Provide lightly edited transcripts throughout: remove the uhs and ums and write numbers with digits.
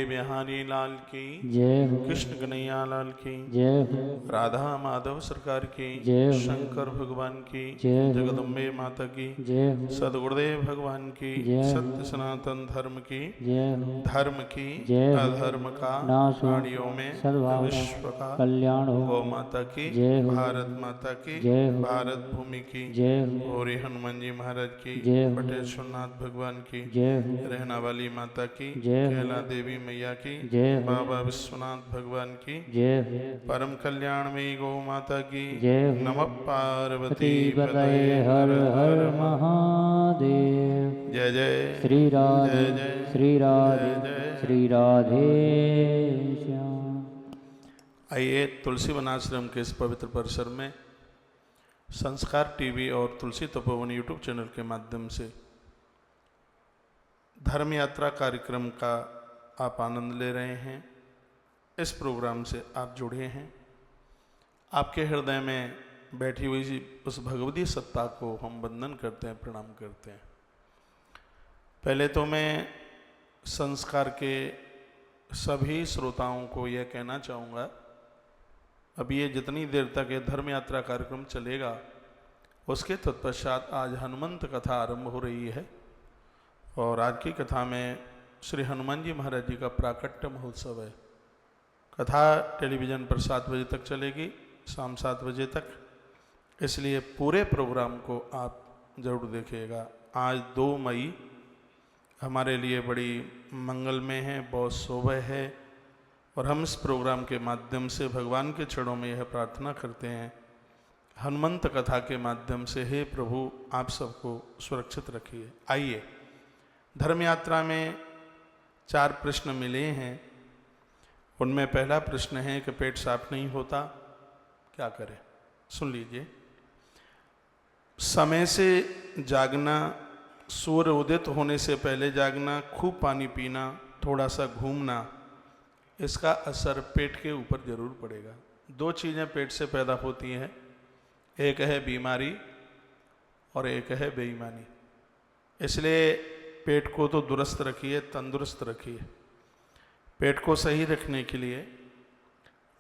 बिहारी लाल की जय हो। कृष्ण कन्हैया लाल की जय हो। राधा माधव सरकार की जय हो। शंकर भगवान की जय हो। जगदम्बे माता की जय हो। सदगुरुदेव भगवान की जय हो। सत्य सनातन धर्म की जय हो। धर्म की जय हो। अधर्म का नाश हो, प्राणियों में सद्भाव का विश्व का कल्याण हो। गौ माता की जय हो। भारत माता की जय हो। भारत भूमि की जय हो। और हनुमान जी महाराज की जय हो। बटेश्वरनाथ भगवान की जय हो। रहना वाली माता की जय हो। कैला देवी मैया की जय हो। बाबा विश्वनाथ भगवान की जय हो। परम कल्याण में गौ माता की जय हो। नमः पार्वती पति पतये पतये हर हर महादेव। जय जय श्री राधे जय जय श्री राधे जय जय। श्री राधे श्याम। आइए तुलसी वनाश्रम के इस पवित्र परिसर में संस्कार टीवी और तुलसी तपोवन यूट्यूब चैनल के माध्यम से धर्म यात्रा कार्यक्रम का आप आनंद ले रहे हैं। इस प्रोग्राम से आप जुड़े हैं। आपके हृदय में बैठी हुई उस भगवती सत्ता को हम वंदन करते हैं, प्रणाम करते हैं। पहले तो मैं संस्कार के सभी श्रोताओं को यह कहना चाहूँगा, अब ये जितनी देर तक ये धर्म यात्रा कार्यक्रम चलेगा उसके तत्पश्चात आज हनुमंत कथा आरंभ हो रही है और आज की कथा में श्री हनुमान जी महाराज जी का प्राकट्य महोत्सव है। कथा टेलीविज़न पर 7 बजे तक चलेगी, शाम 7 बजे तक, इसलिए पूरे प्रोग्राम को आप ज़रूर देखिएगा। आज 2 मई हमारे लिए बड़ी मंगलमय है, बहुत शुभ है और हम इस प्रोग्राम के माध्यम से भगवान के चरणों में यह प्रार्थना करते हैं, हनुमंत कथा के माध्यम से हे प्रभु आप सबको सुरक्षित रखिए। आइए, धर्म यात्रा में 4 प्रश्न मिले हैं। उनमें पहला प्रश्न है कि पेट साफ नहीं होता, क्या करें? सुन लीजिए। समय से जागना, सूर्य उदित होने से पहले जागना, खूब पानी पीना, थोड़ा सा घूमना, इसका असर पेट के ऊपर जरूर पड़ेगा। 2 चीज़ें पेट से पैदा होती हैं, एक है बीमारी और एक है बेईमानी। इसलिए पेट को तो दुरुस्त रखिए, तंदुरुस्त रखिए। पेट को सही रखने के लिए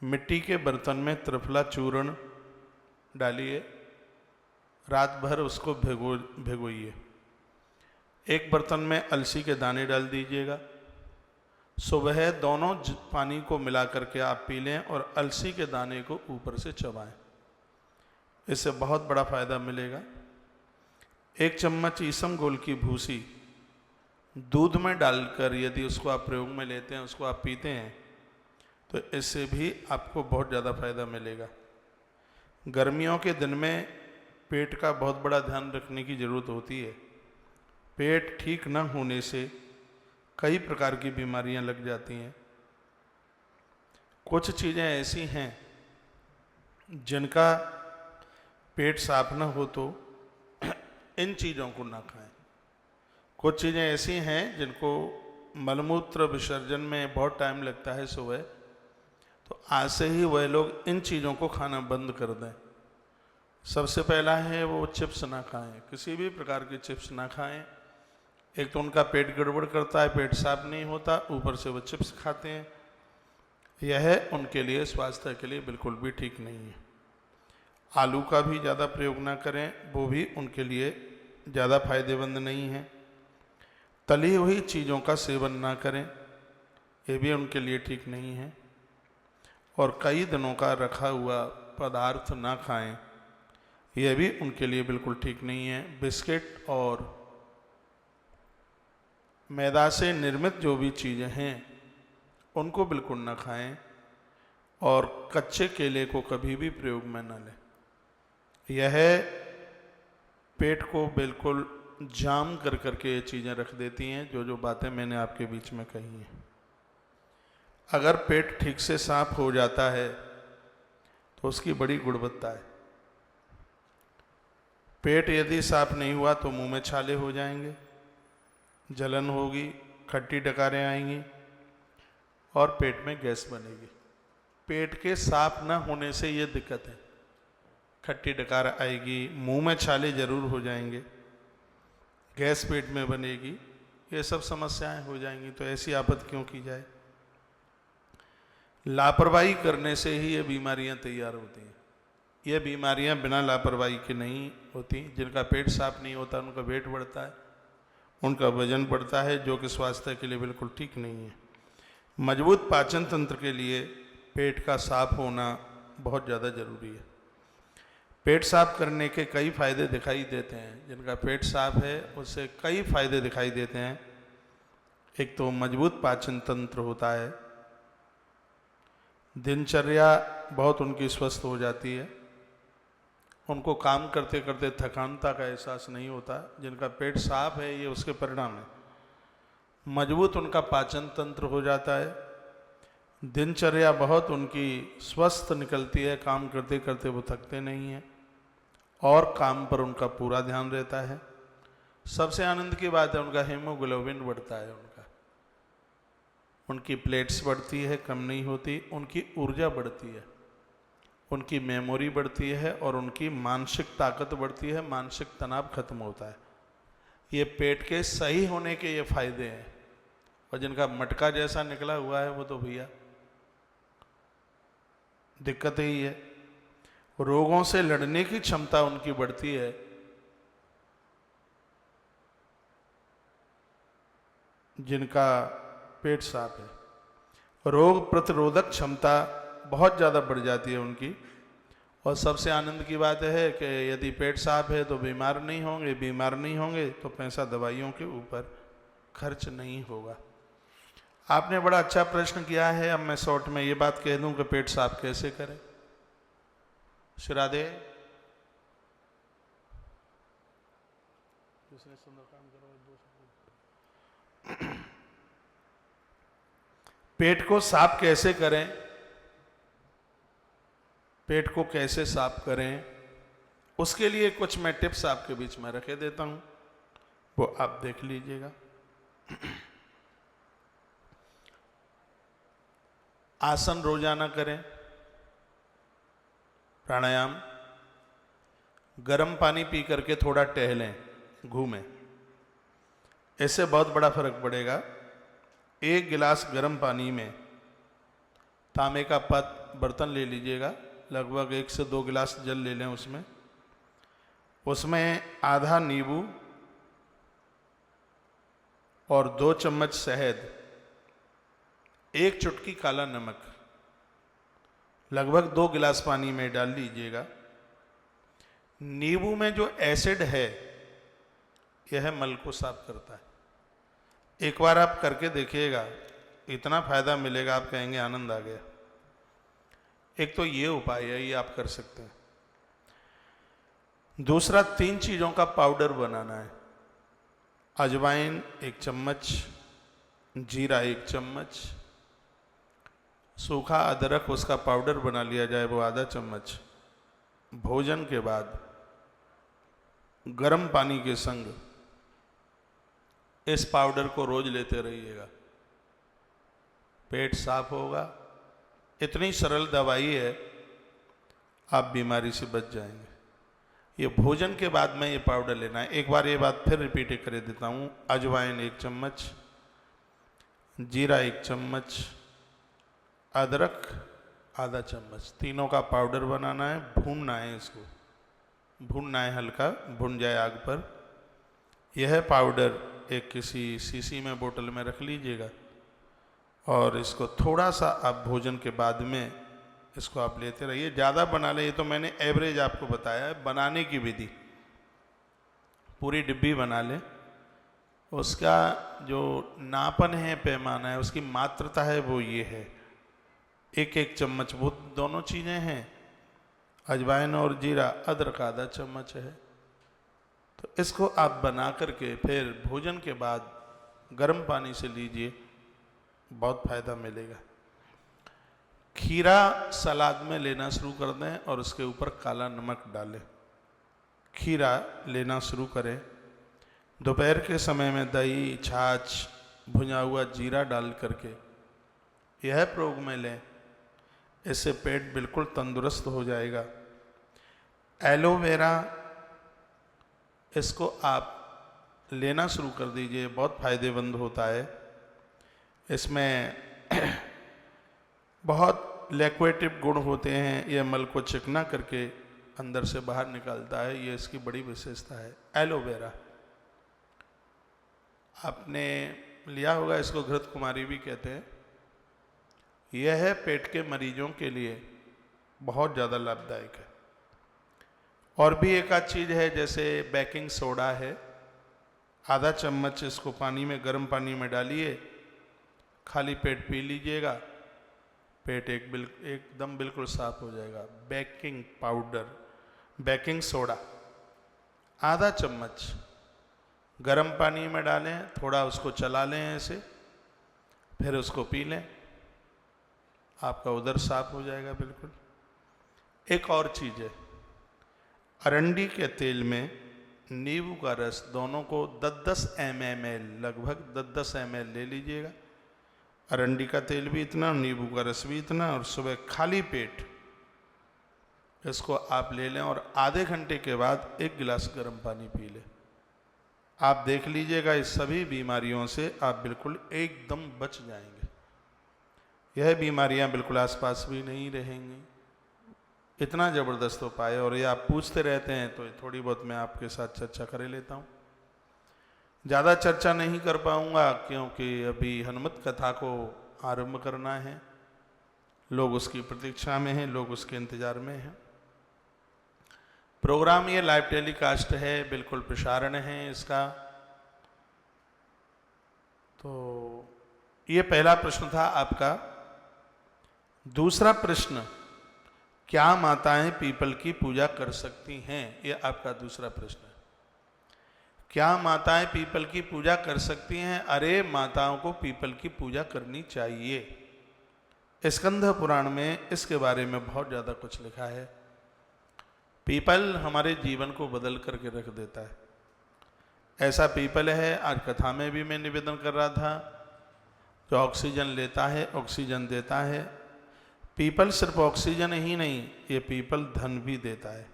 मिट्टी के बर्तन में त्रिफला चूर्ण डालिए, रात भर उसको भिगोइए। एक बर्तन में अलसी के दाने डाल दीजिएगा। सुबह दोनों पानी को मिला करके आप पी लें और अलसी के दाने को ऊपर से चबाएं। इससे बहुत बड़ा फायदा मिलेगा। 1 चम्मच ईसम की भूसी दूध में डालकर यदि उसको आप प्रयोग में लेते हैं, उसको आप पीते हैं, तो इससे भी आपको बहुत ज़्यादा फायदा मिलेगा। गर्मियों के दिन में पेट का बहुत बड़ा ध्यान रखने की ज़रूरत होती है। पेट ठीक न होने से कई प्रकार की बीमारियां लग जाती हैं। कुछ चीज़ें ऐसी हैं जिनका पेट साफ न हो तो इन चीज़ों को ना खाएं। कुछ चीज़ें ऐसी हैं जिनको मलमूत्र विसर्जन में बहुत टाइम लगता है सुबह, तो आज से ही वह लोग इन चीज़ों को खाना बंद कर दें। सबसे पहला है वो चिप्स ना खाएं, किसी भी प्रकार के चिप्स ना खाएं। एक तो उनका पेट गड़बड़ करता है, पेट साफ नहीं होता, ऊपर से वो चिप्स खाते हैं। यह उनके लिए स्वास्थ्य के लिए बिल्कुल भी ठीक नहीं है। आलू का भी ज़्यादा प्रयोग ना करें, वो भी उनके लिए ज़्यादा फायदेमंद नहीं है। तली हुई चीज़ों का सेवन ना करें, ये भी उनके लिए ठीक नहीं है। और कई दिनों का रखा हुआ पदार्थ ना खाएं, यह भी उनके लिए बिल्कुल ठीक नहीं है। बिस्किट और मैदा से निर्मित जो भी चीज़ें हैं उनको बिल्कुल ना खाएं और कच्चे केले को कभी भी प्रयोग में न लें। यह पेट को बिल्कुल जाम कर करके ये चीज़ें रख देती हैं, जो बातें मैंने आपके बीच में कही हैं। अगर पेट ठीक से साफ हो जाता है तो उसकी बड़ी गुणवत्ता है। पेट यदि साफ नहीं हुआ तो मुंह में छाले हो जाएंगे, जलन होगी, खट्टी डकारें आएंगी और पेट में गैस बनेगी। पेट के साफ न होने से ये दिक्कत है। खट्टी डकार आएगी, मुंह में छाले जरूर हो जाएंगे, गैस पेट में बनेगी, ये सब समस्याएं हो जाएंगी। तो ऐसी आफत क्यों की जाए। लापरवाही करने से ही ये बीमारियां तैयार होती हैं। ये बीमारियां बिना लापरवाही के नहीं होती। जिनका पेट साफ नहीं होता उनका वेट बढ़ता है, उनका वजन बढ़ता है, जो कि स्वास्थ्य के लिए बिल्कुल ठीक नहीं है। मजबूत पाचन तंत्र के लिए पेट का साफ होना बहुत ज़्यादा जरूरी है। पेट साफ करने के कई फायदे दिखाई देते हैं। जिनका पेट साफ है उससे कई फायदे दिखाई देते हैं। एक तो मजबूत पाचन तंत्र होता है, दिनचर्या बहुत उनकी स्वस्थ हो जाती है, उनको काम करते करते थकानता का एहसास नहीं होता। जिनका पेट साफ है ये उसके परिणाम है। मजबूत उनका पाचन तंत्र हो जाता है, दिनचर्या बहुत उनकी स्वस्थ निकलती है, काम करते करते वो थकते नहीं हैं और काम पर उनका पूरा ध्यान रहता है। सबसे आनंद की बात है उनका हीमोग्लोबिन बढ़ता है, उनकी प्लेट्स बढ़ती है, कम नहीं होती, उनकी ऊर्जा बढ़ती है, उनकी मेमोरी बढ़ती है और उनकी मानसिक ताकत बढ़ती है, मानसिक तनाव खत्म होता है। ये पेट के सही होने के ये फायदे हैं। और जिनका मटका जैसा निकला हुआ है वो तो भैया दिक्कत ही है। रोगों से लड़ने की क्षमता उनकी बढ़ती है। जिनका पेट साफ है, रोग प्रतिरोधक क्षमता बहुत ज़्यादा बढ़ जाती है उनकी। और सबसे आनंद की बात है कि यदि पेट साफ है तो बीमार नहीं होंगे, बीमार नहीं होंगे तो पैसा दवाइयों के ऊपर खर्च नहीं होगा। आपने बड़ा अच्छा प्रश्न किया है। अब मैं शॉर्ट में ये बात कह दूं कि पेट साफ कैसे करें। श्राद्धे पेट को साफ कैसे करें, पेट को कैसे साफ करें, उसके लिए कुछ मैं टिप्स आपके बीच में रखे देता हूं, वो आप देख लीजिएगा। आसन रोजाना करें, प्राणायाम, गर्म पानी पी करके थोड़ा टहलें, घूमें, इससे बहुत बड़ा फर्क पड़ेगा। एक गिलास गर्म पानी में तांबे का बर्तन ले लीजिएगा, लगभग 1 से 2 गिलास जल ले लें, उसमें आधा नींबू और 2 चम्मच शहद, 1 चुटकी काला नमक लगभग 2 गिलास पानी में डाल लीजिएगा। नींबू में जो एसिड है यह मल को साफ करता है। एक बार आप करके देखिएगा, इतना फायदा मिलेगा, आप कहेंगे आनंद आ गया। एक तो ये उपाय है, ये आप कर सकते हैं। दूसरा, 3 चीज़ों का पाउडर बनाना है। अजवाइन 1 चम्मच, जीरा 1 चम्मच, सूखा अदरक उसका पाउडर बना लिया जाए वो आधा चम्मच। भोजन के बाद गर्म पानी के संग इस पाउडर को रोज लेते रहिएगा, पेट साफ होगा। इतनी सरल दवाई है, आप बीमारी से बच जाएंगे। ये भोजन के बाद में ये पाउडर लेना है। एक बार ये बात फिर रिपीट कर देता हूँ। अजवाइन 1 चम्मच, जीरा 1 चम्मच, अदरक आधा चम्मच, तीनों का पाउडर बनाना है। भूनना है, इसको भूनना है, हल्का भुन जाए आग पर। यह पाउडर एक किसी शीशी में बोतल में रख लीजिएगा और इसको थोड़ा सा आप भोजन के बाद में इसको आप लेते रहिए। ज़्यादा बना ले, ये तो मैंने एवरेज आपको बताया है बनाने की विधि। पूरी डिब्बी बना ले, उसका जो नापन है, पैमाना है, उसकी मात्रता है वो ये है, 1-1 चम्मच वो दोनों चीज़ें हैं। अजवाइन और जीरा, अदरक आधा चम्मच है। तो इसको आप बना करके फिर भोजन के बाद गर्म पानी से लीजिए, बहुत फायदा मिलेगा। खीरा सलाद में लेना शुरू कर दें और उसके ऊपर काला नमक डालें। खीरा लेना शुरू करें। दोपहर के समय में दही, छाछ, भुना हुआ जीरा डाल करके यह प्रयोग में लें, इससे पेट बिल्कुल तंदुरुस्त हो जाएगा। एलोवेरा, इसको आप लेना शुरू कर दीजिए, बहुत फायदेमंद होता है। इसमें बहुत लिक्विडेटिव गुण होते हैं, ये मल को चिकना करके अंदर से बाहर निकालता है, ये इसकी बड़ी विशेषता है। एलोवेरा आपने लिया होगा, इसको घृत कुमारी भी कहते हैं। यह है पेट के मरीजों के लिए बहुत ज़्यादा लाभदायक है। और भी एक आध चीज़ है, जैसे बेकिंग सोडा है, आधा चम्मच इसको पानी में, गर्म पानी में डालिए, खाली पेट पी लीजिएगा, पेट एकदम बिल्कुल साफ हो जाएगा। बेकिंग पाउडर, बेकिंग सोडा आधा चम्मच गर्म पानी में डालें, थोड़ा उसको चला लें ऐसे, फिर उसको पी लें, आपका उदर साफ हो जाएगा बिल्कुल। एक और चीज़ है, अरंडी के तेल में नींबू का रस, दोनों को 10-10 ml, लगभग 10-10 ml ले लीजिएगा। अरंडी का तेल भी इतना, नींबू का रस भी इतना, और सुबह खाली पेट इसको आप ले लें और आधे घंटे के बाद 1 गिलास गर्म पानी पी लें। आप देख लीजिएगा, इस सभी बीमारियों से आप बिल्कुल एकदम बच जाएंगे। यह बीमारियां बिल्कुल आसपास भी नहीं रहेंगी। इतना ज़बरदस्त उपाय, और ये आप पूछते रहते हैं तो थोड़ी बहुत मैं आपके साथ चर्चा कर लेता हूँ। ज़्यादा चर्चा नहीं कर पाऊँगा क्योंकि अभी हनुमत कथा को आरंभ करना है, लोग उसकी प्रतीक्षा में हैं, लोग उसके इंतज़ार में हैं। प्रोग्राम ये लाइव टेलीकास्ट है, बिल्कुल प्रसारण है इसका। तो ये पहला प्रश्न था आपका। दूसरा प्रश्न, क्या माताएं पीपल की पूजा कर सकती हैं? ये आपका दूसरा प्रश्न है। क्या माताएं पीपल की पूजा कर सकती हैं? अरे माताओं को पीपल की पूजा करनी चाहिए। स्कंद पुराण में इसके बारे में बहुत ज़्यादा कुछ लिखा है। पीपल हमारे जीवन को बदल करके रख देता है। ऐसा पीपल है, आज कथा में भी मैं निवेदन कर रहा था, जो ऑक्सीजन लेता है, ऑक्सीजन देता है। पीपल सिर्फ ऑक्सीजन ही नहीं, ये पीपल धन भी देता है।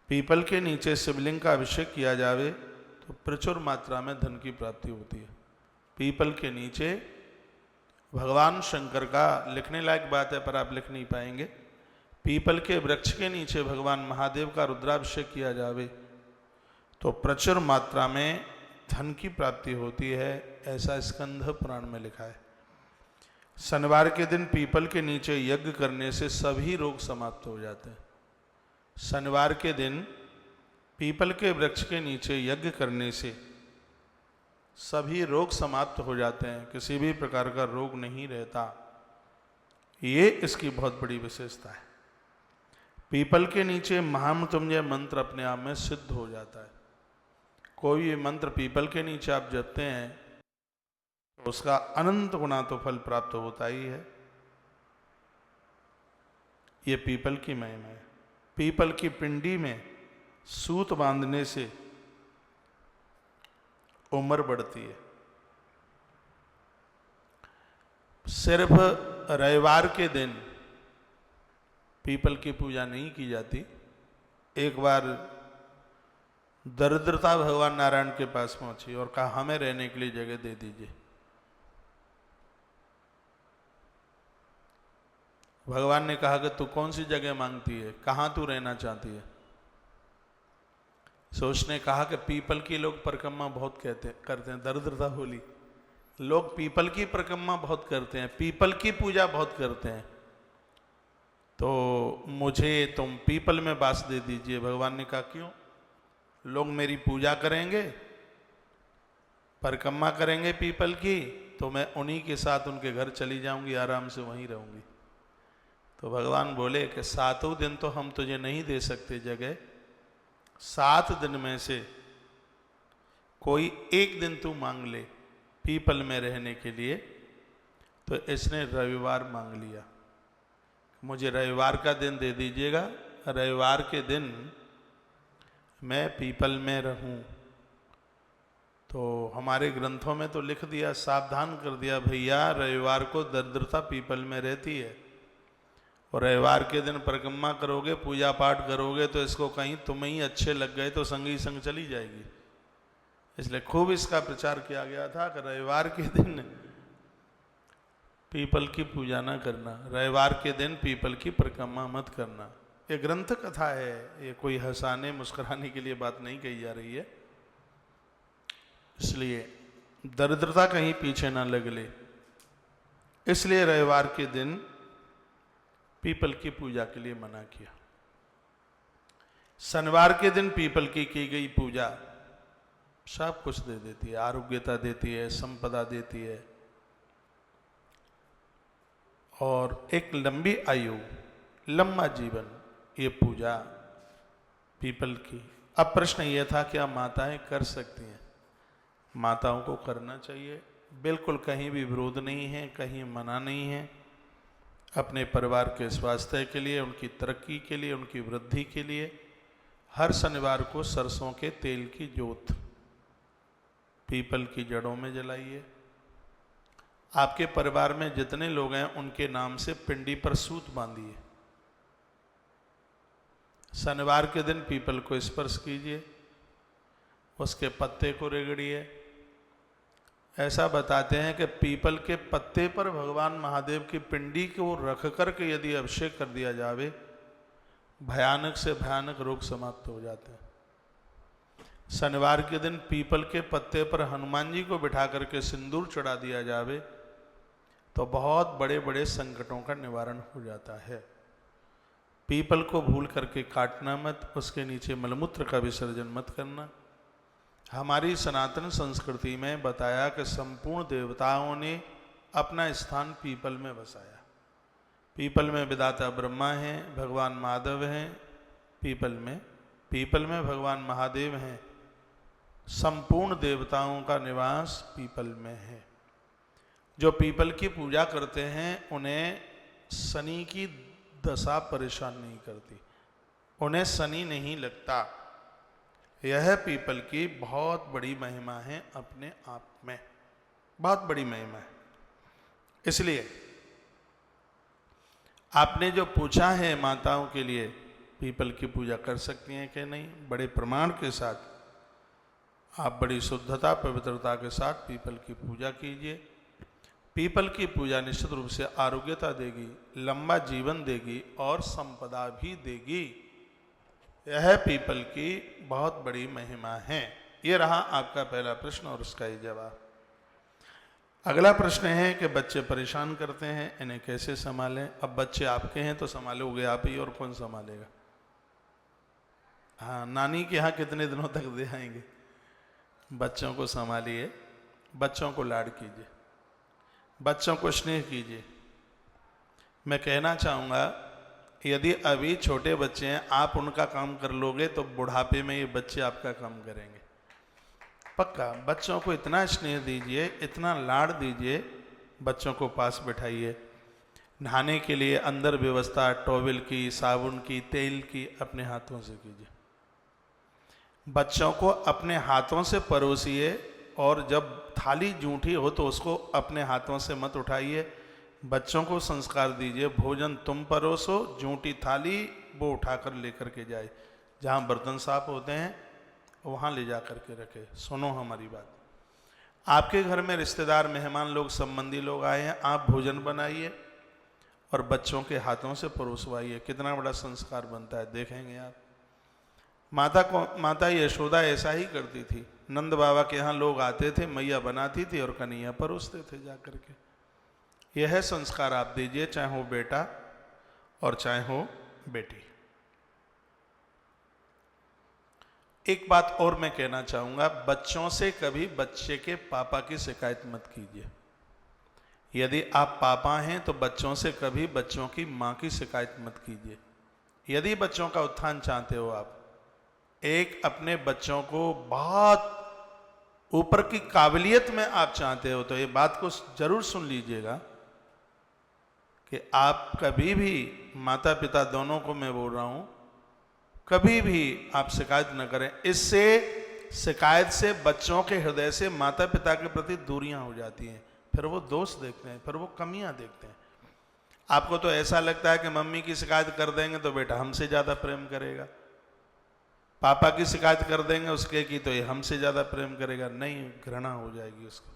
पीपल के नीचे शिवलिंग का अभिषेक किया जावे तो प्रचुर मात्रा में धन की प्राप्ति होती है। पीपल के नीचे भगवान शंकर का, लिखने लायक बात है पर आप लिख नहीं पाएंगे, पीपल के वृक्ष के नीचे भगवान महादेव का रुद्राभिषेक किया जावे तो प्रचुर मात्रा में धन की प्राप्ति होती है, ऐसा स्कंद पुराण में लिखा है। शनिवार के दिन पीपल के नीचे यज्ञ करने से सभी रोग समाप्त हो जाते हैं। शनिवार के दिन पीपल के वृक्ष के नीचे यज्ञ करने से सभी रोग समाप्त हो जाते हैं, किसी भी प्रकार का रोग नहीं रहता। ये इसकी बहुत बड़ी विशेषता है। पीपल के नीचे महामृत्युंजय मंत्र अपने आप में सिद्ध हो जाता है। कोई भी मंत्र पीपल के नीचे आप जपते हैं तो उसका अनंत गुना तो फल प्राप्त होता ही है। ये पीपल की महिमा है। पीपल की पिंडी में सूत बांधने से उम्र बढ़ती है। सिर्फ रविवार के दिन पीपल की पूजा नहीं की जाती। एक बार दरिद्रता भगवान नारायण के पास पहुंची और कहा, हमें रहने के लिए जगह दे दीजिए। भगवान ने कहा कि तू कौन सी जगह मांगती है, कहाँ तू रहना चाहती है? सो उसने कहा कि पीपल की लोग परिक्रमा बहुत करते हैं। दरिद्रता बोली, लोग पीपल की परिक्रमा बहुत करते हैं, पीपल की पूजा बहुत करते हैं, तो मुझे तुम पीपल में बास दे दीजिए। भगवान ने कहा, क्यों? लोग मेरी पूजा करेंगे, परिक्रमा करेंगे पीपल की, तो मैं उन्हीं के साथ उनके घर चली जाऊंगी, आराम से वहीं रहूंगी। तो भगवान बोले कि 7 दिन तो हम तुझे नहीं दे सकते जगह, 7 दिन में से कोई एक दिन तू मांग ले पीपल में रहने के लिए। तो इसने रविवार मांग लिया, मुझे रविवार का दिन दे दीजिएगा, रविवार के दिन मैं पीपल में रहूं। तो हमारे ग्रंथों में तो लिख दिया, सावधान कर दिया, भैया रविवार को दरिद्रता पीपल में रहती है और रविवार के दिन परिक्रमा करोगे, पूजा पाठ करोगे तो इसको कहीं तुम्हें ही अच्छे लग गए तो संग ही संग चली जाएगी। इसलिए खूब इसका प्रचार किया गया था कि रविवार के दिन पीपल की पूजा ना करना, रविवार के दिन पीपल की परिक्रमा मत करना। ये ग्रंथ कथा है, ये कोई हंसाने मुस्कुराने के लिए बात नहीं कही जा रही है, इसलिए दरिद्रता कहीं पीछे ना लग ले, इसलिए रविवार के दिन पीपल की पूजा के लिए मना किया। शनिवार के दिन पीपल की गई पूजा सब कुछ दे देती है, आरोग्यता देती है, संपदा देती है और एक लंबी आयु, लंबा जीवन, ये पूजा पीपल की। अब प्रश्न ये था क्या माताएं कर सकती हैं? माताओं को करना चाहिए, बिल्कुल कहीं भी विरोध नहीं है, कहीं मना नहीं है। अपने परिवार के स्वास्थ्य के लिए, उनकी तरक्की के लिए, उनकी वृद्धि के लिए हर शनिवार को सरसों के तेल की जोत पीपल की जड़ों में जलाइए। आपके परिवार में जितने लोग हैं उनके नाम से पिंडी पर सूत बांधिए। शनिवार के दिन पीपल को स्पर्श कीजिए, उसके पत्ते को रगड़िए। ऐसा बताते हैं कि पीपल के पत्ते पर भगवान महादेव की पिंडी को रख करके यदि अभिषेक कर दिया जावे, भयानक से भयानक रोग समाप्त हो जाते हैं। शनिवार के दिन पीपल के पत्ते पर हनुमान जी को बिठा करके सिंदूर चढ़ा दिया जावे तो बहुत बड़े बड़े संकटों का निवारण हो जाता है। पीपल को भूल करके काटना मत, उसके नीचे मलमूत्र का विसर्जन मत करना। हमारी सनातन संस्कृति में बताया कि संपूर्ण देवताओं ने अपना स्थान पीपल में बसाया। पीपल में विधाता ब्रह्मा हैं, भगवान माधव हैं, पीपल में भगवान महादेव हैं। संपूर्ण देवताओं का निवास पीपल में है। जो पीपल की पूजा करते हैं उन्हें शनि की दशा परेशान नहीं करती, उन्हें शनि नहीं लगता। यह पीपल की बहुत बड़ी महिमा है, अपने आप में बहुत बड़ी महिमा है। इसलिए आपने जो पूछा है माताओं के लिए, पीपल की पूजा कर सकती हैं कि नहीं, बड़े प्रमाण के साथ आप बड़ी शुद्धता पवित्रता के साथ पीपल की पूजा कीजिए। पीपल की पूजा निश्चित रूप से आरोग्यता देगी, लंबा जीवन देगी और संपदा भी देगी। यह पीपल की बहुत बड़ी महिमा है। ये रहा आपका पहला प्रश्न और उसका ही जवाब। अगला प्रश्न है कि बच्चे परेशान करते हैं, इन्हें कैसे संभालें? अब बच्चे आपके हैं तो संभालोगे आप ही, और कौन संभालेगा? हाँ, नानी के यहाँ कितने दिनों तक दे आएंगे? बच्चों को संभालिए, बच्चों को लाड कीजिए, बच्चों को स्नेह कीजिए। मैं कहना चाहूँगा यदि अभी छोटे बच्चे हैं, आप उनका काम कर लोगे तो बुढ़ापे में ये बच्चे आपका काम करेंगे, पक्का। बच्चों को इतना स्नेह दीजिए, इतना लाड दीजिए, बच्चों को पास बिठाइए। नहाने के लिए अंदर व्यवस्था टॉवेल की, साबुन की, तेल की अपने हाथों से कीजिए। बच्चों को अपने हाथों से परोसिए और जब थाली जूठी हो तो उसको अपने हाथों से मत उठाइए। बच्चों को संस्कार दीजिए, भोजन तुम परोसो, जूठी थाली वो उठाकर लेकर के जाए। जहाँ बर्तन साफ होते हैं वहाँ ले जा कर के रखे। सुनो हमारी बात, आपके घर में रिश्तेदार, मेहमान लोग, संबंधी लोग आए हैं, आप भोजन बनाइए और बच्चों के हाथों से परोसवाइए। कितना बड़ा संस्कार बनता है, देखेंगे आप। माता यशोदा ऐसा ही करती थी। नंद बाबा के यहाँ लोग आते थे, मैया बनाती थी और कन्हैया परोसते थे जा करके। यह संस्कार आप दीजिए, चाहे हो बेटा और चाहे हो बेटी। एक बात और मैं कहना चाहूँगा, बच्चों से कभी बच्चे के पापा की शिकायत मत कीजिए। यदि आप पापा हैं तो बच्चों से कभी बच्चों की माँ की शिकायत मत कीजिए। यदि बच्चों का उत्थान चाहते हो आप, एक अपने बच्चों को बहुत ऊपर की काबिलियत में आप चाहते हो, तो ये बात को जरूर सुन लीजिएगा कि आप कभी भी, माता पिता दोनों को मैं बोल रहा हूँ, कभी भी आप शिकायत न करें। इससे शिकायत से बच्चों के हृदय से माता पिता के प्रति दूरियां हो जाती हैं, फिर वो दोष देखते हैं, फिर वो कमियां देखते हैं। आपको तो ऐसा लगता है कि मम्मी की शिकायत कर देंगे तो बेटा हमसे ज़्यादा प्रेम करेगा, पापा की शिकायत कर देंगे उसके की तो ये हमसे ज़्यादा प्रेम करेगा। नहीं, घृणा हो जाएगी उसको।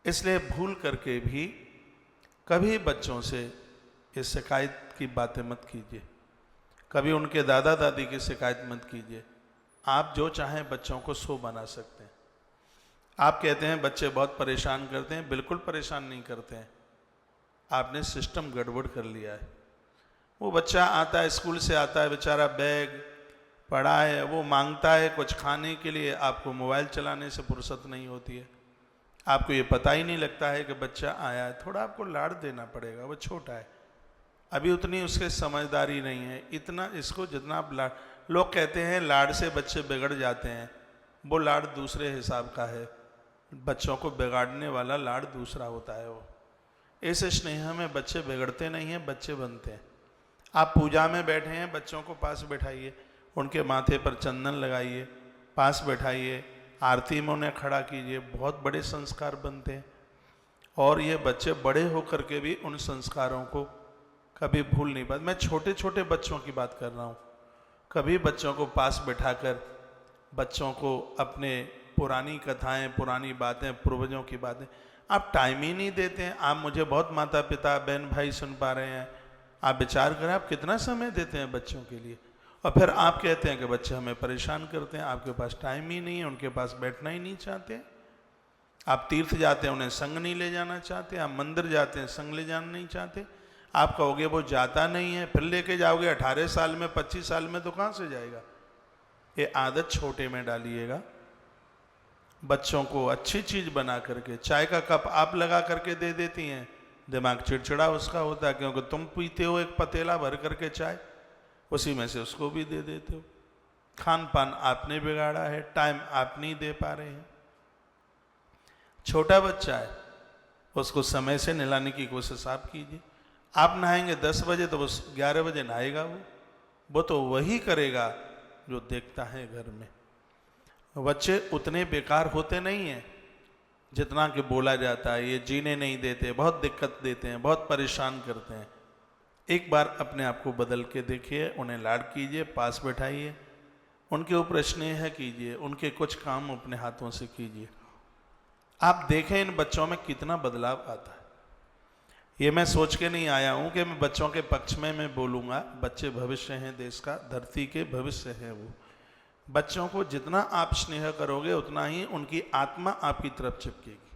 इसलिए भूल करके भी कभी बच्चों से ये शिकायत की बातें मत कीजिए, कभी उनके दादा दादी की शिकायत मत कीजिए। आप जो चाहें बच्चों को सो बना सकते हैं। आप कहते हैं बच्चे बहुत परेशान करते हैं, बिल्कुल परेशान नहीं करते हैं, आपने सिस्टम गड़बड़ कर लिया है। वो बच्चा आता है, स्कूल से आता है बेचारा, बैग पड़ा है, वो मांगता है कुछ खाने के लिए, आपको मोबाइल चलाने से फुर्सत नहीं होती है, आपको ये पता ही नहीं लगता है कि बच्चा आया है। थोड़ा आपको लाड़ देना पड़ेगा, वो छोटा है, अभी उतनी उसके समझदारी नहीं है। इतना इसको जितना आप लाड़, लोग कहते हैं लाड़ से बच्चे बिगड़ जाते हैं, वो लाड़ दूसरे हिसाब का है, बच्चों को बिगाड़ने वाला लाड़ दूसरा होता है। वो इस स्नेह में बच्चे बिगड़ते नहीं हैं, बच्चे बनते हैं। आप पूजा में बैठे हैं, बच्चों को पास बैठाइए, उनके माथे पर चंदन लगाइए, पास बैठाइए, आरती में उन्हें खड़ा कीजिए, बहुत बड़े संस्कार बनते हैं। और ये बच्चे बड़े होकर के भी उन संस्कारों को कभी भूल नहीं पाते। मैं छोटे छोटे बच्चों की बात कर रहा हूँ। कभी बच्चों को पास बैठाकर बच्चों को अपने पुरानी कथाएं, पुरानी बातें, पूर्वजों की बातें, आप टाइम ही नहीं देते हैं। आप मुझे बहुत माता पिता बहन भाई सुन पा रहे हैं, आप विचार करें आप कितना समय देते हैं बच्चों के लिए, और फिर आप कहते हैं कि बच्चे हमें परेशान करते हैं। आपके पास टाइम ही नहीं है, उनके पास बैठना ही नहीं चाहते। आप तीर्थ जाते हैं, उन्हें संग नहीं ले जाना चाहते। आप मंदिर जाते हैं, संग ले जाना नहीं चाहते। आप कहोगे वो जाता नहीं है, फिर लेके जाओगे 18 साल में 25 साल में तो कहाँ से जाएगा। ये आदत छोटे में डालिएगा। बच्चों को अच्छी चीज बना करके, चाय का कप आप लगा करके दे देती हैं, दिमाग चिड़चिड़ा उसका होता है, क्योंकि तुम पीते हो एक पतेला भर करके चाय, उसी में से उसको भी दे देते हो। खान पान आपने बिगाड़ा है, टाइम आप नहीं दे पा रहे हैं। छोटा बच्चा है, उसको समय से नहलाने की कोशिश आप कीजिए। आप नहाएंगे 10 बजे तो वो 11 बजे नहाएगा। वो तो वही करेगा जो देखता है घर में। बच्चे उतने बेकार होते नहीं हैं जितना कि बोला जाता है। ये जीने नहीं देते, बहुत दिक्कत देते हैं, बहुत परेशान करते हैं। एक बार अपने आप को बदल के देखिए, उन्हें लाड कीजिए, पास बैठाइए, उनके ऊपर स्नेह कीजिए, उनके कुछ काम अपने हाथों से कीजिए। आप देखें इन बच्चों में कितना बदलाव आता है। ये मैं सोच के नहीं आया हूं कि मैं बच्चों के पक्ष में मैं बोलूँगा। बच्चे भविष्य हैं देश का, धरती के भविष्य हैं वो। बच्चों को जितना आप स्नेह करोगे उतना ही उनकी आत्मा आपकी तरफ चिपकेगी।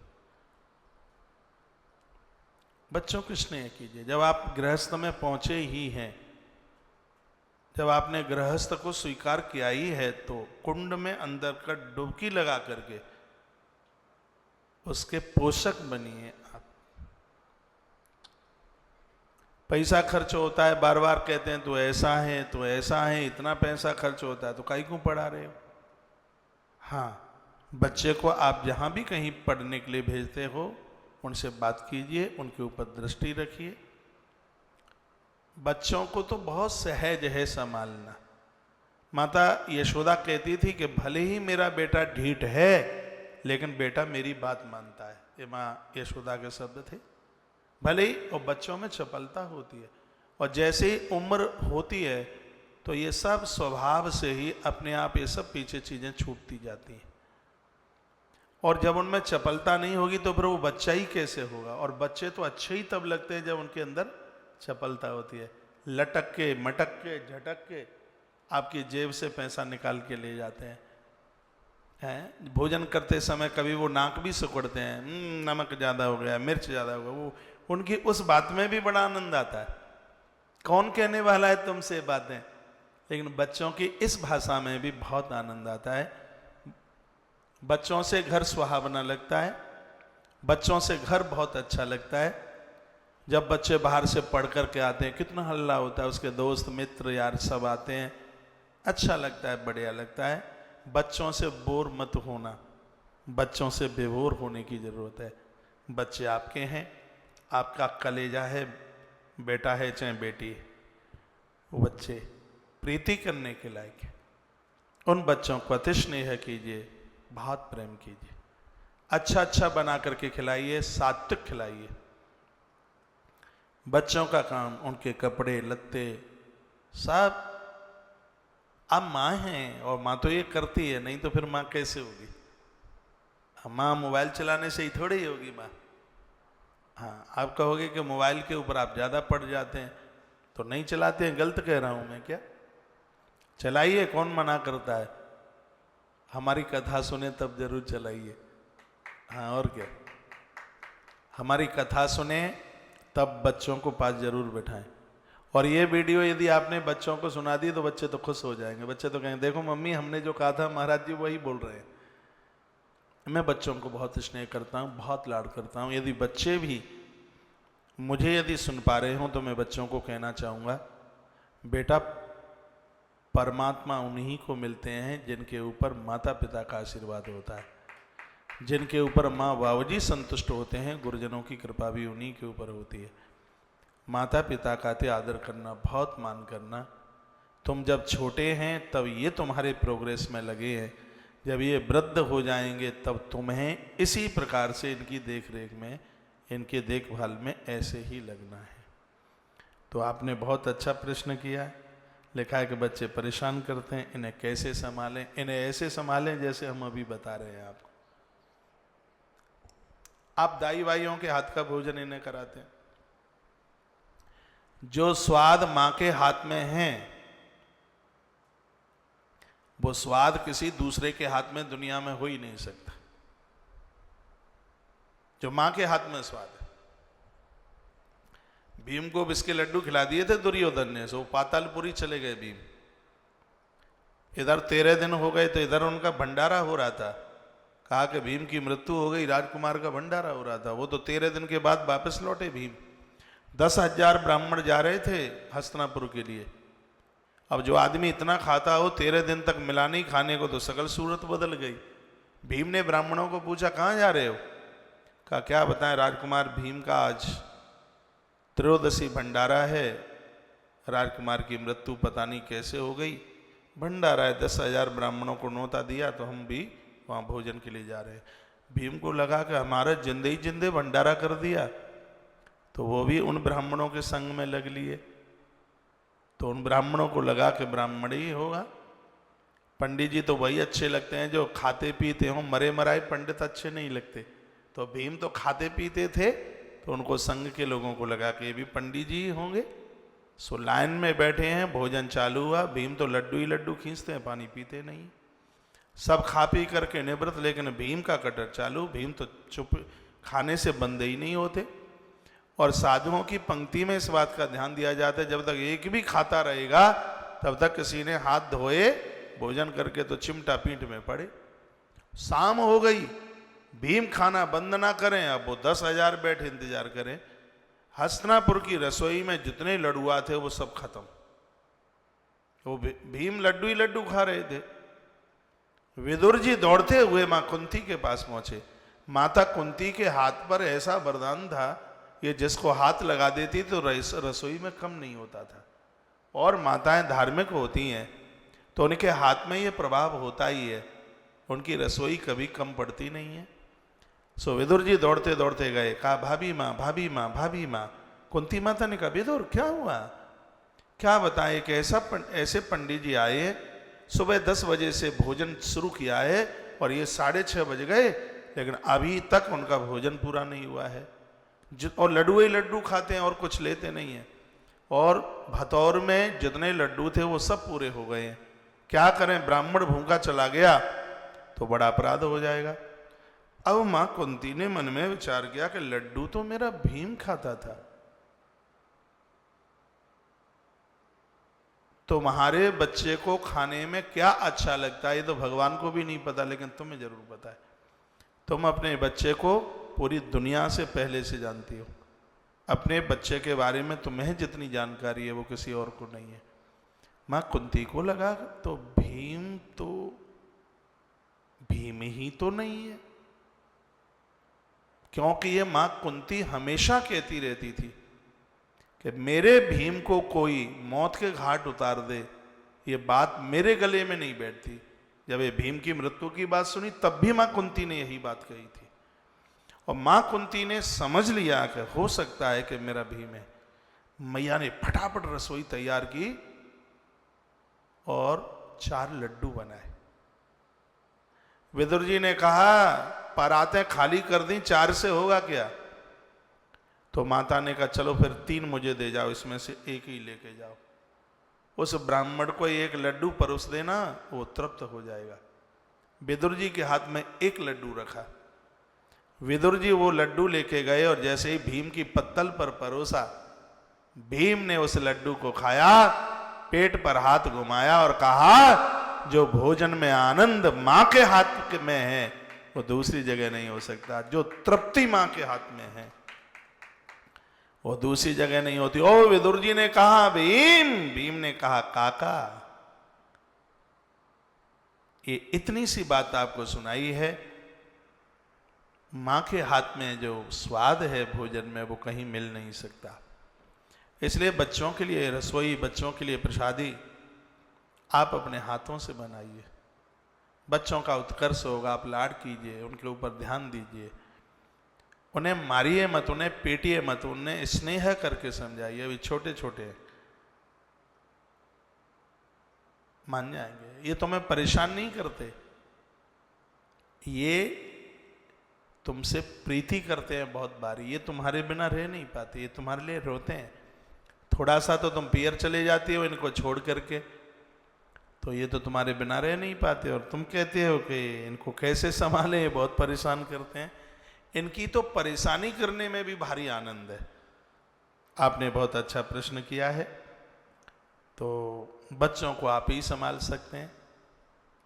बच्चों को स्नेह कीजिए। जब आप गृहस्थ में पहुंचे ही हैं, जब आपने गृहस्थ को स्वीकार किया ही है, तो कुंड में अंदर का डुबकी लगा करके उसके पोषक बनिए। आप पैसा खर्च होता है, बार बार कहते हैं तो ऐसा है तो ऐसा है, इतना पैसा खर्च होता है तो काहे क्यों पढ़ा रहे हो। हाँ, बच्चे को आप जहां भी कहीं पढ़ने के लिए भेजते हो, उनसे बात कीजिए, उनके ऊपर दृष्टि रखिए। बच्चों को तो बहुत सहज है संभालना। माता यशोदा कहती थी कि भले ही मेरा बेटा ढीठ है, लेकिन बेटा मेरी बात मानता है। ये माँ यशोदा के शब्द थे। भले ही, और बच्चों में चपलता होती है, और जैसे ही उम्र होती है तो ये सब स्वभाव से ही अपने आप ये सब पीछे चीजें छूटती जाती हैं। और जब उनमें चपलता नहीं होगी तो फिर वो बच्चा ही कैसे होगा। और बच्चे तो अच्छे ही तब लगते हैं जब उनके अंदर चपलता होती है। लटक के, मटक के, झटक के आपकी जेब से पैसा निकाल के ले जाते हैं। भोजन करते समय कभी वो नाक भी सिकुड़ते हैं, नमक ज़्यादा हो गया, मिर्च ज़्यादा हो गया। वो उनकी उस बात में भी बड़ा आनंद आता है। कौन कहने वाला है तुमसे बातें, लेकिन बच्चों की इस भाषा में भी बहुत आनंद आता है। बच्चों से घर सुहावना लगता है, बच्चों से घर बहुत अच्छा लगता है। जब बच्चे बाहर से पढ़ कर के आते हैं, कितना हल्ला होता है, उसके दोस्त मित्र यार सब आते हैं, अच्छा लगता है, बढ़िया लगता है। बच्चों से बोर मत होना, बच्चों से बेभोर होने की जरूरत है। बच्चे आपके हैं, आपका कलेजा है, बेटा है चाहे बेटी है, वो बच्चे प्रीति करने के लायक है। उन बच्चों को अति स्नेह कीजिए, बहुत प्रेम कीजिए, अच्छा अच्छा बना करके खिलाइए, सात्विक खिलाइए। बच्चों का काम उनके कपड़े लत्ते सब, आप माँ हैं और माँ तो ये करती है, नहीं तो फिर माँ कैसे होगी। माँ मोबाइल चलाने से ही थोड़ी ही होगी माँ। हाँ, आप कहोगे कि मोबाइल के ऊपर आप ज़्यादा पड़ जाते हैं, तो नहीं चलाते हैं, गलत कह रहा हूँ मैं क्या? चलाइए, कौन मना करता है। हमारी कथा सुने तब जरूर चलाइए। हाँ, और क्या, हमारी कथा सुने तब बच्चों को पास जरूर बैठाएं। और ये वीडियो यदि आपने बच्चों को सुना दी तो बच्चे तो खुश हो जाएंगे। बच्चे तो कहेंगे देखो मम्मी हमने जो कहा था महाराज जी वही बोल रहे हैं। मैं बच्चों को बहुत स्नेह करता हूँ, बहुत लाड करता हूँ। यदि बच्चे भी मुझे यदि सुन पा रहे हों तो मैं बच्चों को कहना चाहूँगा, बेटा परमात्मा उन्हीं को मिलते हैं जिनके ऊपर माता पिता का आशीर्वाद होता है, जिनके ऊपर माँ बाबूजी संतुष्ट होते हैं, गुरुजनों की कृपा भी उन्हीं के ऊपर होती है। माता पिता का आदर करना, बहुत मान करना। तुम जब छोटे हैं तब ये तुम्हारे प्रोग्रेस में लगे हैं, जब ये वृद्ध हो जाएंगे तब तुम्हें इसी प्रकार से इनकी देख रेख में, इनके देखभाल में ऐसे ही लगना है। तो आपने बहुत अच्छा प्रश्न किया है। लिखा है कि बच्चे परेशान करते हैं, इन्हें कैसे संभालें? इन्हें ऐसे संभालें जैसे हम अभी बता रहे हैं आपको। आप दाई भाइयों के हाथ का भोजन इन्हें कराते हैं। जो स्वाद मां के हाथ में है वो स्वाद किसी दूसरे के हाथ में दुनिया में हो ही नहीं सकता। जो मां के हाथ में स्वाद है। भीम को बिस्के लड्डू खिला दिए थे दुर्योधन ने, सो पातालपुरी चले गए भीम। इधर 13 दिन हो गए तो इधर उनका भंडारा हो रहा था। कहा कि भीम की मृत्यु हो गई, राजकुमार का भंडारा हो रहा था। वो तो 13 दिन के बाद वापस लौटे भीम। 10,000 ब्राह्मण जा रहे थे हस्तिनापुर के लिए। अब जो आदमी इतना खाता हो 13 दिन तक मिला नहीं खाने को, तो सकल सूरत बदल गई। भीम ने ब्राह्मणों को पूछा कहाँ जा रहे हो? कहा क्या बताएं राजकुमार, भीम का आज त्रयोदशी भंडारा है। राजकुमार की मृत्यु पता नहीं कैसे हो गई, भंडारा है, 10,000 ब्राह्मणों को न्योता दिया तो हम भी वहाँ भोजन के लिए जा रहे हैं। भीम को लगा कि हमारा जिंदे ही जिंदे भंडारा कर दिया, तो वो भी उन ब्राह्मणों के संग में लग लिए। तो उन ब्राह्मणों को लगा कि ब्राह्मण ही होगा। पंडित जी तो वही अच्छे लगते हैं जो खाते पीते हों, मरे मराए पंडित अच्छे नहीं लगते। तो भीम तो खाते पीते थे, तो उनको संघ के लोगों को लगा कि ये भी पंडित जी होंगे। सो लाइन में बैठे हैं, भोजन चालू हुआ। भीम तो लड्डू ही लड्डू खींचते हैं, पानी पीते नहीं। सब खा पी करके निवृत्त, लेकिन भीम का कटर चालू। भीम तो चुप, खाने से बंदे ही नहीं होते। और साधुओं की पंक्ति में इस बात का ध्यान दिया जाता है, जब तक एक भी खाता रहेगा तब तक किसी ने हाथ धोए भोजन करके तो चिमटा पीठ में पड़े। शाम हो गई, भीम खाना बंद ना करें, अब वो 10,000 बैठे इंतजार करें। हस्तिनापुर की रसोई में जितने लड़ुआ थे वो सब खत्म। वो भीम लड्डू ही लड्डू खा रहे थे। विदुर जी दौड़ते हुए मां कुंती के पास पहुंचे। माता कुंती के हाथ पर ऐसा वरदान था, ये जिसको हाथ लगा देती तो रसोई में कम नहीं होता था। और माताएं धार्मिक होती हैं तो उनके हाथ में ये प्रभाव होता ही है, उनकी रसोई कभी कम पड़ती नहीं है। सो विदुर जी दौड़ते दौड़ते गए, कहा भाभी माँ भाभी माँ भाभी माँ। कुंती माता ने कहा विदुर क्या हुआ, क्या बताएं कि ऐसे पंडित जी आए, सुबह 10 बजे से भोजन शुरू किया है और ये 6:30 बज गए, लेकिन अभी तक उनका भोजन पूरा नहीं हुआ है। और लड्डू ही लड्डू खाते हैं और कुछ लेते नहीं हैं। और भतौर में जितने लड्डू थे वो सब पूरे हो गए हैं। क्या करें, ब्राह्मण भूखा चला गया तो बड़ा अपराध हो जाएगा। अब मां कुंती ने मन में विचार किया कि लड्डू तो मेरा भीम खाता था, तुम्हारे बच्चे को खाने में क्या अच्छा लगता है ये तो भगवान को भी नहीं पता, लेकिन तुम्हें जरूर पता है। तुम अपने बच्चे को पूरी दुनिया से पहले से जानती हो। अपने बच्चे के बारे में तुम्हें जितनी जानकारी है वो किसी और को नहीं है। मां कुंती को लगा तो भीम ही तो नहीं है, क्योंकि ये मां कुंती हमेशा कहती रहती थी कि मेरे भीम को कोई मौत के घाट उतार दे, ये बात मेरे गले में नहीं बैठती। जब ये भीम की मृत्यु की बात सुनी तब भी मां कुंती ने यही बात कही थी। और मां कुंती ने समझ लिया कि हो सकता है कि मेरा भीम है। मैया ने फटाफट रसोई तैयार की और 4 लड्डू बनाए। विदुर जी ने कहा परातें खाली कर दी, 4 से होगा क्या? तो माता ने कहा चलो फिर 3 मुझे दे जाओ, इसमें से एक ही लेके जाओ। उस ब्राह्मण को एक लड्डू परोस देना, वो तृप्त हो जाएगा। विदुर जी के हाथ में एक लड्डू रखा। विदुर जी वो लड्डू लेके गए और जैसे ही भीम की पत्तल पर परोसा, भीम ने उस लड्डू को खाया, पेट पर हाथ घुमाया और कहा जो भोजन में आनंद मां के हाथ में है वो दूसरी जगह नहीं हो सकता। जो तृप्ति मां के हाथ में है वो दूसरी जगह नहीं होती। ओ विदुर जी ने कहा भीम, भीम ने कहा काका। ये इतनी सी बात आपको सुनाई है। मां के हाथ में जो स्वाद है भोजन में वो कहीं मिल नहीं सकता। इसलिए बच्चों के लिए रसोई, बच्चों के लिए प्रसादी आप अपने हाथों से बनाइए। बच्चों का उत्कर्ष होगा। आप लाड कीजिए, उनके ऊपर ध्यान दीजिए, उन्हें मारिए मत, उन्हें पीटिए मत, उन्हें स्नेह करके समझाइए। अभी छोटे छोटे मान जाएंगे। ये तुम्हें परेशान नहीं करते, ये तुमसे प्रीति करते हैं बहुत बारी। ये तुम्हारे बिना रह नहीं पाते, ये तुम्हारे लिए रोते हैं। थोड़ा सा तो तुम पियर चले जाती हो इनको छोड़ करके, तो ये तो तुम्हारे बिना रह नहीं पाते। और तुम कहते हो कि इनको कैसे संभालें, ये बहुत परेशान करते हैं। इनकी तो परेशानी करने में भी भारी आनंद है। आपने बहुत अच्छा प्रश्न किया है। तो बच्चों को आप ही संभाल सकते हैं।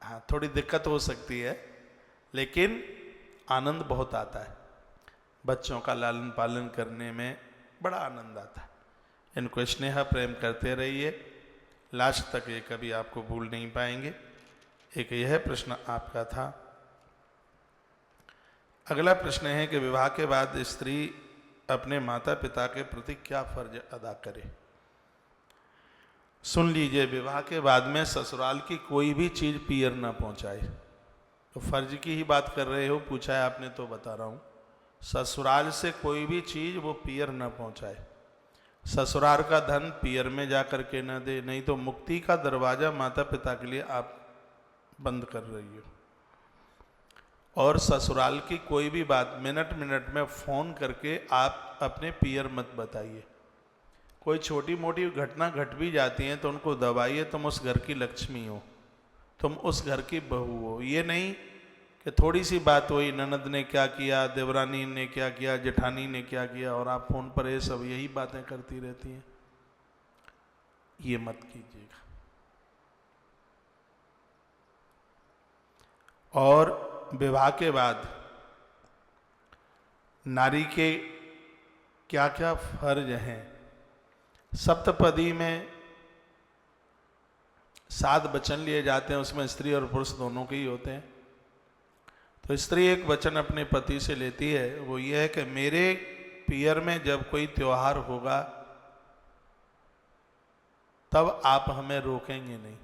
हाँ, थोड़ी दिक्कत हो सकती है, लेकिन आनंद बहुत आता है। बच्चों का लालन पालन करने में बड़ा आनंद आता है। इनको स्नेह प्रेम करते रहिए, लास्ट तक ये कभी आपको भूल नहीं पाएंगे। एक यह प्रश्न आपका था। अगला प्रश्न है कि विवाह के बाद स्त्री अपने माता पिता के प्रति क्या फर्ज अदा करे। सुन लीजिए, विवाह के बाद में ससुराल की कोई भी चीज पियर ना पहुंचाए। तो फर्ज की ही बात कर रहे हो, पूछा है आपने तो बता रहा हूं। ससुराल से कोई भी चीज वो पियर ना पहुंचाए। ससुराल का धन पियर में जा करके न दे, नहीं तो मुक्ति का दरवाजा माता पिता के लिए आप बंद कर रही हो। और ससुराल की कोई भी बात मिनट मिनट में फोन करके आप अपने पियर मत बताइए। कोई छोटी मोटी घटना घट भी जाती है तो उनको दबाइए, तुम उस घर की लक्ष्मी हो, तुम उस घर की बहू हो। ये नहीं कि थोड़ी सी बात हुई, ननद ने क्या किया, देवरानी ने क्या किया, जेठानी ने क्या किया, और आप फोन पर ये सब यही बातें करती रहती हैं। ये मत कीजिएगा। और विवाह के बाद नारी के क्या क्या फर्ज हैं। सप्तपदी में 7 वचन लिए जाते हैं, उसमें स्त्री और पुरुष दोनों के ही होते हैं। तो स्त्री एक वचन अपने पति से लेती है, वो ये है कि मेरे पियर में जब कोई त्योहार होगा तब आप हमें रोकेंगे नहीं,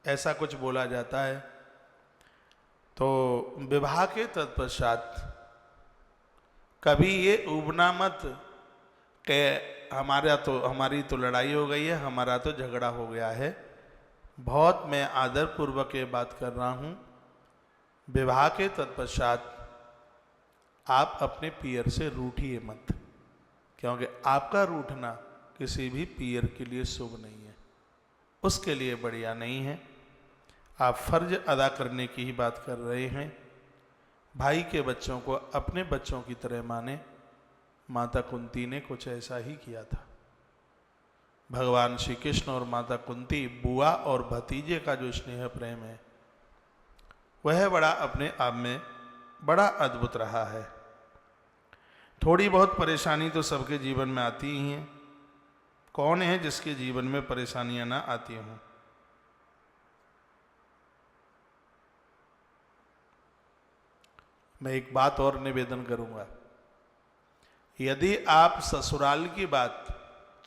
ऐसा कुछ बोला जाता है। तो विवाह के तत्पश्चात कभी ये उबना मत कि हमारी तो लड़ाई हो गई है, हमारा तो झगड़ा हो गया है। बहुत मैं आदर पूर्वक ये बात कर रहा हूँ। विवाह के तत्पश्चात आप अपने पियर से रूठिए मत, क्योंकि आपका रूठना किसी भी पियर के लिए शुभ नहीं है, उसके लिए बढ़िया नहीं है। आप फर्ज अदा करने की ही बात कर रहे हैं। भाई के बच्चों को अपने बच्चों की तरह माने। माता कुंती ने कुछ ऐसा ही किया था। भगवान श्री कृष्ण और माता कुंती, बुआ और भतीजे का जो स्नेह प्रेम है वह बड़ा अपने आप में बड़ा अद्भुत रहा है। थोड़ी बहुत परेशानी तो सबके जीवन में आती ही हैं। कौन है जिसके जीवन में परेशानियां ना आती हों। मैं एक बात और निवेदन करूंगा, यदि आप ससुराल की बात,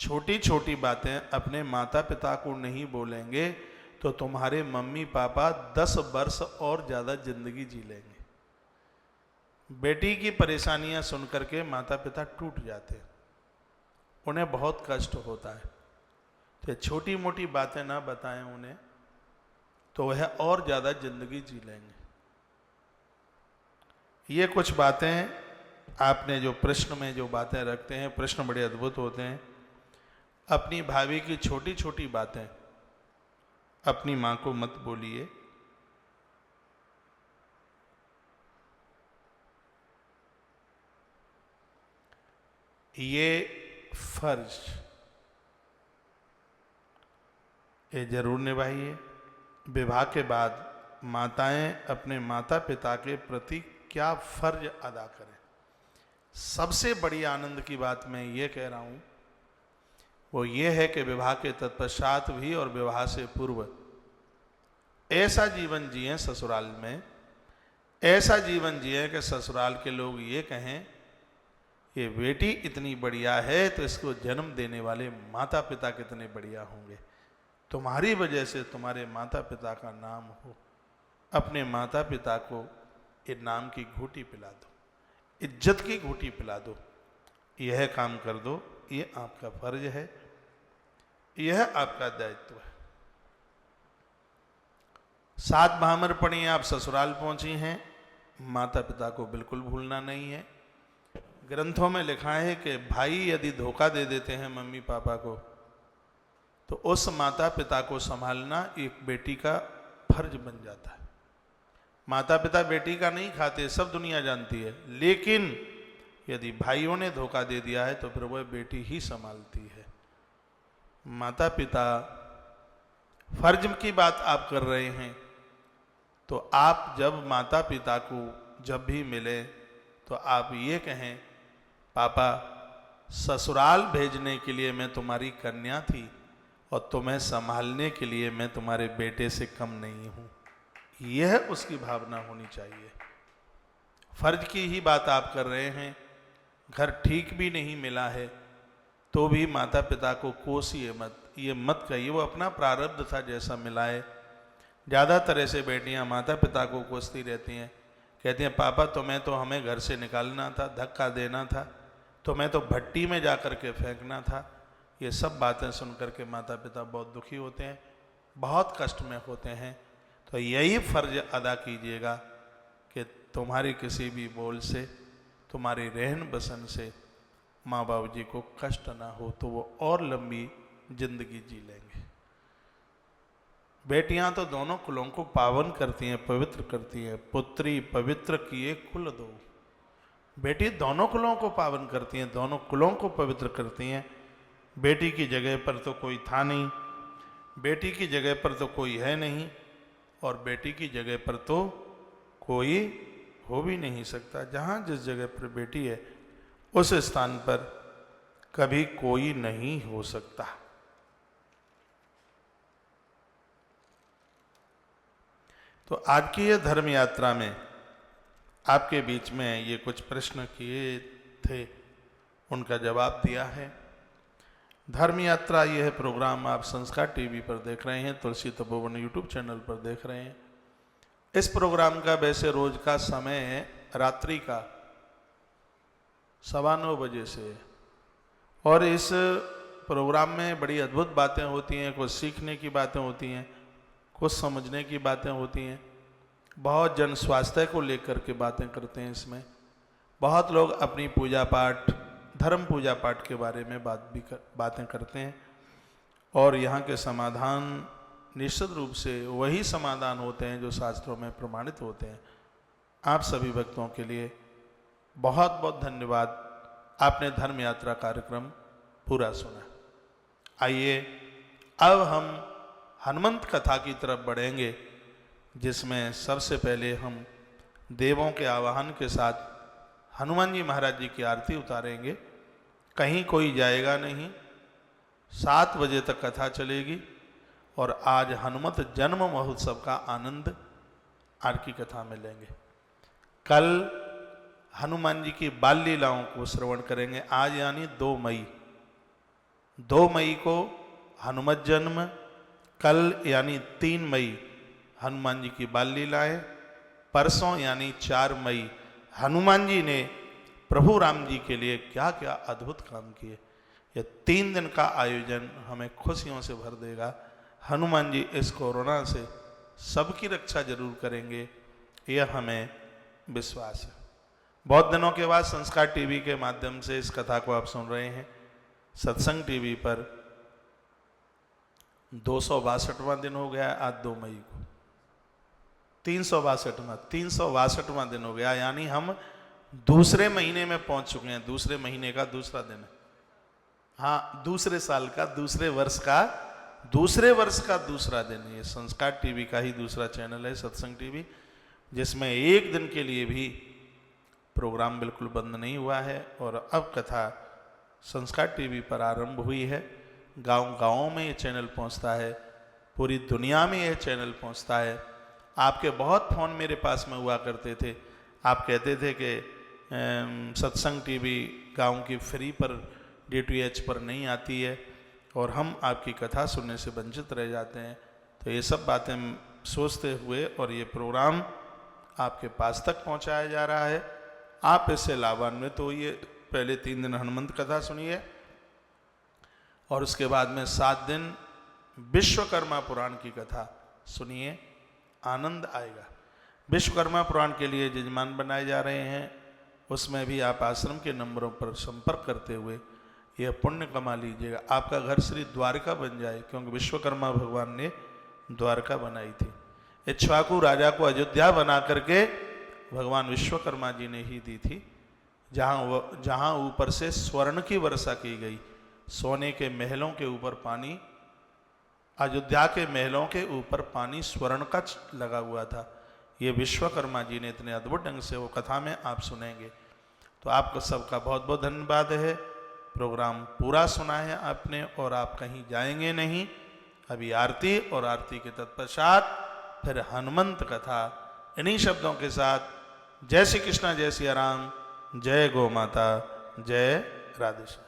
छोटी छोटी बातें अपने माता पिता को नहीं बोलेंगे तो तुम्हारे मम्मी पापा 10 वर्ष और ज़्यादा जिंदगी जी लेंगे। बेटी की परेशानियां सुन करके माता पिता टूट जाते हैं, उन्हें बहुत कष्ट होता है। तो छोटी मोटी बातें ना बताएं उन्हें तो वह और ज़्यादा जिंदगी जी लेंगे। ये कुछ बातें आपने जो प्रश्न में जो बातें रखते हैं, प्रश्न बड़े अद्भुत होते हैं। अपनी भाभी की छोटी छोटी बातें अपनी माँ को मत बोलिए। ये फर्ज ये जरूर निभाइए। विवाह के बाद माताएं अपने माता पिता के प्रति क्या फर्ज अदा करें। सबसे बड़ी आनंद की बात मैं ये कह रहा हूं, वो ये है कि विवाह के तत्पश्चात भी और विवाह से पूर्व ऐसा जीवन जिए ससुराल में, ऐसा जीवन जिए कि ससुराल के लोग ये कहें ये बेटी इतनी बढ़िया है तो इसको जन्म देने वाले माता पिता कितने बढ़िया होंगे। तुम्हारी वजह से तुम्हारे माता पिता का नाम हो। अपने माता पिता को ये नाम की घूंटी पिला दो, इज्जत की घूंटी पिला दो। यह काम कर दो, ये आपका फर्ज है, यह आपका दायित्व है। 7 भामर पढ़ी आप ससुराल पहुंची हैं, माता पिता को बिल्कुल भूलना नहीं है। ग्रंथों में लिखा है कि भाई यदि धोखा दे देते हैं मम्मी पापा को, तो उस माता पिता को संभालना एक बेटी का फर्ज बन जाता है। माता पिता बेटी का नहीं खाते, सब दुनिया जानती है, लेकिन यदि भाइयों ने धोखा दे दिया है तो फिर वह बेटी ही संभालती है। माता पिता फर्ज की बात आप कर रहे हैं, तो आप जब माता पिता को जब भी मिले तो आप ये कहें, पापा ससुराल भेजने के लिए मैं तुम्हारी कन्या थी और तुम्हें संभालने के लिए मैं तुम्हारे बेटे से कम नहीं हूँ। यह उसकी भावना होनी चाहिए। फर्ज की ही बात आप कर रहे हैं। घर ठीक भी नहीं मिला है तो भी माता पिता को कोसिए मत, ये मत कहिए वो अपना प्रारब्ध था जैसा मिला है। ज़्यादातर ऐसे बेटियां माता पिता को कोसती रहती हैं, कहती हैं पापा तुम्हें तो हमें घर से निकालना था, धक्का देना था, तुम्हें तो भट्टी में जा कर के फेंकना था। ये सब बातें सुन कर के माता पिता बहुत दुखी होते हैं, बहुत कष्ट में होते हैं। तो यही फर्ज अदा कीजिएगा कि तुम्हारी किसी भी बोल से, तुम्हारी रहन बसन से माँ बाबू जी को कष्ट ना हो, तो वो और लंबी जिंदगी जी लेंगे। बेटियां तो दोनों कुलों को पावन करती हैं, पवित्र करती हैं। पुत्री पवित्र किए कुल दो। बेटी दोनों कुलों को पावन करती हैं, दोनों कुलों को पवित्र करती हैं। बेटी की जगह पर तो कोई था नहीं, बेटी की जगह पर तो कोई है नहीं, और बेटी की जगह पर तो कोई हो भी नहीं सकता। जहाँ जिस जगह पर बेटी है उस स्थान पर कभी कोई नहीं हो सकता। तो आज की ये धर्म यात्रा में आपके बीच में ये कुछ प्रश्न किए थे, उनका जवाब दिया है। धर्म यात्रा यह प्रोग्राम आप संस्कार टीवी पर देख रहे हैं, तुलसी तपोवन यूट्यूब चैनल पर देख रहे हैं। इस प्रोग्राम का वैसे रोज का समय रात्रि का 9:15 बजे से है, और इस प्रोग्राम में बड़ी अद्भुत बातें होती हैं, कुछ सीखने की बातें होती हैं, कुछ समझने की बातें होती हैं। बहुत जन स्वास्थ्य को लेकर के बातें करते हैं इसमें। बहुत लोग अपनी पूजा पाठ, धर्म पूजा पाठ के बारे में बातें करते हैं, और यहाँ के समाधान निश्चित रूप से वही समाधान होते हैं जो शास्त्रों में प्रमाणित होते हैं। आप सभी भक्तों के लिए बहुत बहुत धन्यवाद। आपने धर्म यात्रा कार्यक्रम पूरा सुना। आइए अब हम हनुमंत कथा की तरफ बढ़ेंगे, जिसमें सबसे पहले हम देवों के आवाहन के साथ हनुमान जी महाराज जी की आरती उतारेंगे। कहीं कोई जाएगा नहीं, 7 बजे तक कथा चलेगी, और आज हनुमत जन्म महोत्सव का आनंद आज की कथा में लेंगे। कल हनुमान जी की बाल लीलाओं को श्रवण करेंगे। आज यानी 2 मई को हनुमत जन्म, कल यानी 3 मई हनुमान जी की बाल लीलाएं, परसों यानी 4 मई हनुमान जी ने प्रभु राम जी के लिए क्या क्या अद्भुत काम किए। यह 3 दिन का आयोजन हमें खुशियों से भर देगा। हनुमान जी इस कोरोना से सबकी रक्षा जरूर करेंगे, यह हमें विश्वास है। बहुत दिनों के बाद संस्कार टीवी के माध्यम से इस कथा को आप सुन रहे हैं। सत्संग टीवी पर 262वां दिन हो गया आज 2 मई को, 362वां दिन हो गया, यानी हम दूसरे महीने में पहुंच चुके हैं। दूसरे महीने का दूसरा दिन है, हाँ, दूसरे साल का, दूसरे वर्ष का दूसरा दिन। ये संस्कार टीवी का ही दूसरा चैनल है, सत्संग टीवी, जिसमें एक दिन के लिए भी प्रोग्राम बिल्कुल बंद नहीं हुआ है। और अब कथा संस्कार टीवी पर आरंभ हुई है। गांव-गांव में ये चैनल पहुंचता है, पूरी दुनिया में यह चैनल पहुंचता है। आपके बहुत फ़ोन मेरे पास में हुआ करते थे, आप कहते थे कि सत्संग टीवी गांव की फ्री पर DTH पर नहीं आती है और हम आपकी कथा सुनने से वंचित रह जाते हैं। तो ये सब बातें सोचते हुए और ये प्रोग्राम आपके पास तक पहुंचाया जा रहा है। आप इससे लाभान्वित होइए। पहले 3 दिन हनुमंत कथा सुनिए और उसके बाद में 7 दिन विश्वकर्मा पुराण की कथा सुनिए, आनंद आएगा। विश्वकर्मा पुराण के लिए यजमान बनाए जा रहे हैं, उसमें भी आप आश्रम के नंबरों पर संपर्क करते हुए यह पुण्य कमा लीजिएगा। आपका घर श्री द्वारका बन जाए, क्योंकि विश्वकर्मा भगवान ने द्वारका बनाई थी। इक्ष्वाकु राजा को अयोध्या बना करके भगवान विश्वकर्मा जी ने ही दी थी, जहाँ ऊपर से स्वर्ण की वर्षा की गई। सोने के महलों के ऊपर पानी, अयोध्या के महलों के ऊपर पानी स्वर्ण का लगा हुआ था। ये विश्वकर्मा जी ने इतने अद्भुत ढंग से वो कथा में आप सुनेंगे। तो आपका सबका बहुत बहुत धन्यवाद है। प्रोग्राम पूरा सुना है आपने और आप कहीं जाएंगे नहीं। अभी आरती और आरती के तत्पश्चात फिर हनुमंत कथा। इन्हीं शब्दों के साथ जय श्री कृष्णा, जय सिया राम, जय गौ माता, जय राधे श्याम।